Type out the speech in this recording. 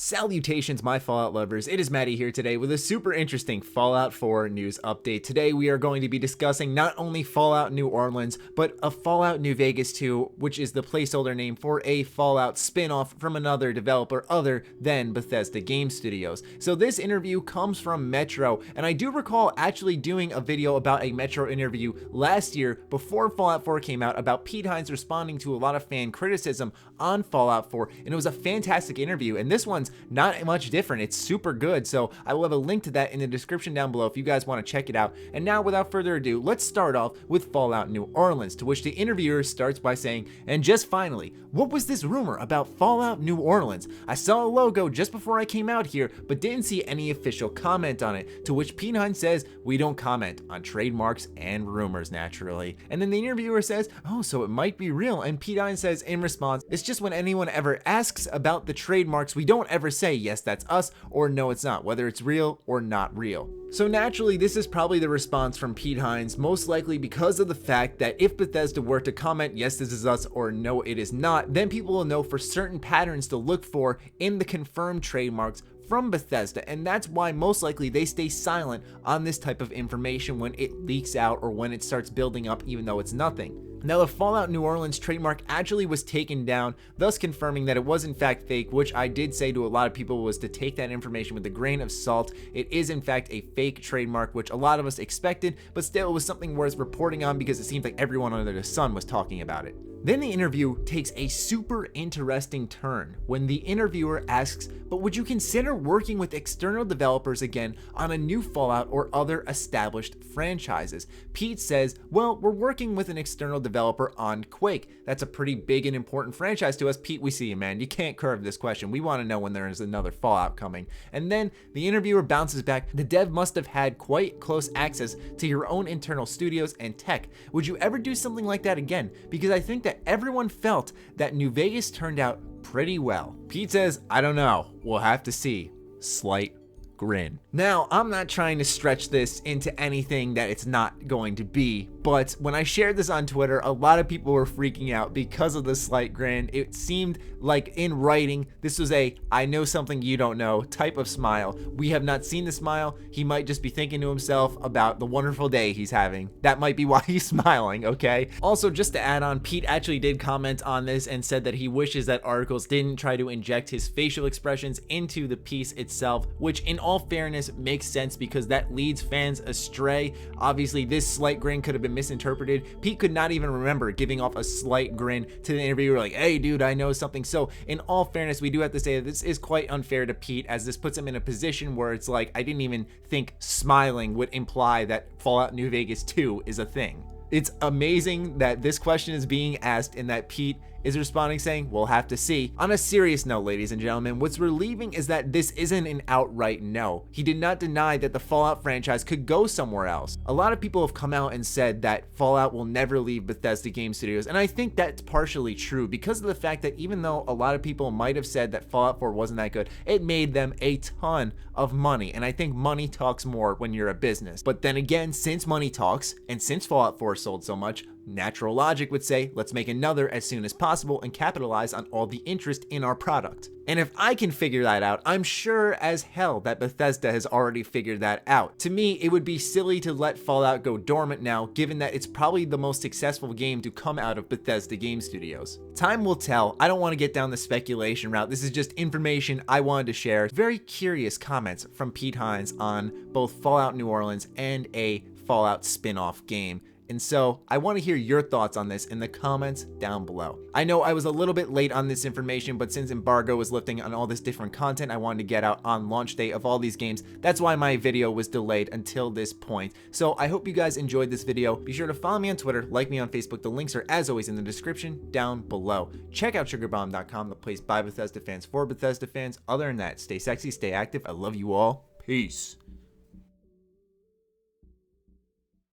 Salutations, my Fallout lovers. It is Matty here today with a super interesting Fallout 4 news update. Today we are going to be discussing not only Fallout New Orleans, but a Fallout New Vegas 2, which is the placeholder name for a Fallout spin-off from another developer other than Bethesda Game Studios. So this interview comes from Metro, and I do recall actually doing a video about a Metro interview last year before Fallout 4 came out about Pete Hines responding to a lot of fan criticism on Fallout 4, and it was a fantastic interview, and this one's not much different. It's super good, so I will have a link to that in the description down below if you guys want to check it out. And now, without further ado, let's start off with Fallout New Orleans, to which the interviewer starts by saying, "And just finally, what was this rumor about Fallout New Orleans? I saw a logo just before I came out here, but didn't see any official comment on it," to which Pete Hines says, "We don't comment on trademarks and rumors, naturally." And then the interviewer says, "Oh, so it might be real," and Pete Hines says in response, "It's just when anyone ever asks about the trademarks, we don't ever say, yes, that's us, or no, it's not, whether it's real or not real." So naturally, this is probably the response from Pete Hines, most likely because of the fact that if Bethesda were to comment, yes, this is us, or no, it is not, then people will know for certain patterns to look for in the confirmed trademarks from Bethesda, and that's why most likely they stay silent on this type of information when it leaks out or when it starts building up, even though it's nothing. Now, the Fallout New Orleans trademark actually was taken down, thus confirming that it was in fact fake, which I did say to a lot of people was to take that information with a grain of salt. It is in fact a fake trademark, which a lot of us expected, but still it was something worth reporting on because it seems like everyone under the sun was talking about it. Then the interview takes a super interesting turn when the interviewer asks, "But would you consider working with external developers again on a new Fallout or other established franchises?" Pete says, "Well, we're working with an external developer on Quake. That's a pretty big and important franchise to us." Pete, we see you, man. You can't curve this question. We want to know when there is another Fallout coming. And then the interviewer bounces back, "The dev must have had quite close access to your own internal studios and tech. Would you ever do something like that again? Because I think that everyone felt that New Vegas turned out pretty well." Pete says, "I don't know. We'll have to see." Slight grin. Now, I'm not trying to stretch this into anything that it's not going to be, but when I shared this on Twitter, a lot of people were freaking out because of the slight grin. It seemed like in writing, this was a "I know something you don't know" type of smile. We have not seen the smile. He might just be thinking to himself about the wonderful day he's having. That might be why he's smiling, okay? Also, just to add on, Pete actually did comment on this and said that he wishes that articles didn't try to inject his facial expressions into the piece itself, which in all fairness makes sense because that leads fans astray. Obviously, this slight grin could have been misinterpreted. Pete could not even remember giving off a slight grin to the interviewer like, "Hey dude, I know something." So in all fairness, we do have to say that this is quite unfair to Pete, as this puts him in a position where it's like, I didn't even think smiling would imply that Fallout New Vegas 2 is a thing. It's amazing that this question is being asked and that Pete is responding saying, "We'll have to see." On a serious note, ladies and gentlemen, what's relieving is that this isn't an outright no. He did not deny that the Fallout franchise could go somewhere else. A lot of people have come out and said that Fallout will never leave Bethesda Game Studios, and I think that's partially true because of the fact that even though a lot of people might have said that Fallout 4 wasn't that good, it made them a ton of money, and I think money talks more when you're a business. But then again, since money talks, and since Fallout 4 sold so much, natural logic would say, let's make another as soon as possible and capitalize on all the interest in our product. And if I can figure that out, I'm sure as hell that Bethesda has already figured that out. To me, it would be silly to let Fallout go dormant now, given that it's probably the most successful game to come out of Bethesda Game Studios. Time will tell. I don't want to get down the speculation route. This is just information I wanted to share. Very curious comments from Pete Hines on both Fallout New Orleans and a Fallout spin-off game. And so I want to hear your thoughts on this in the comments down below. I know I was a little bit late on this information, but since embargo was lifting on all this different content I wanted to get out on launch day of all these games, that's why my video was delayed until this point. So I hope you guys enjoyed this video. Be sure to follow me on Twitter, like me on Facebook. The links are as always in the description down below. Check out sugarbomb.com, the place by Bethesda fans for Bethesda fans. Other than that, stay sexy, stay active. I love you all. Peace.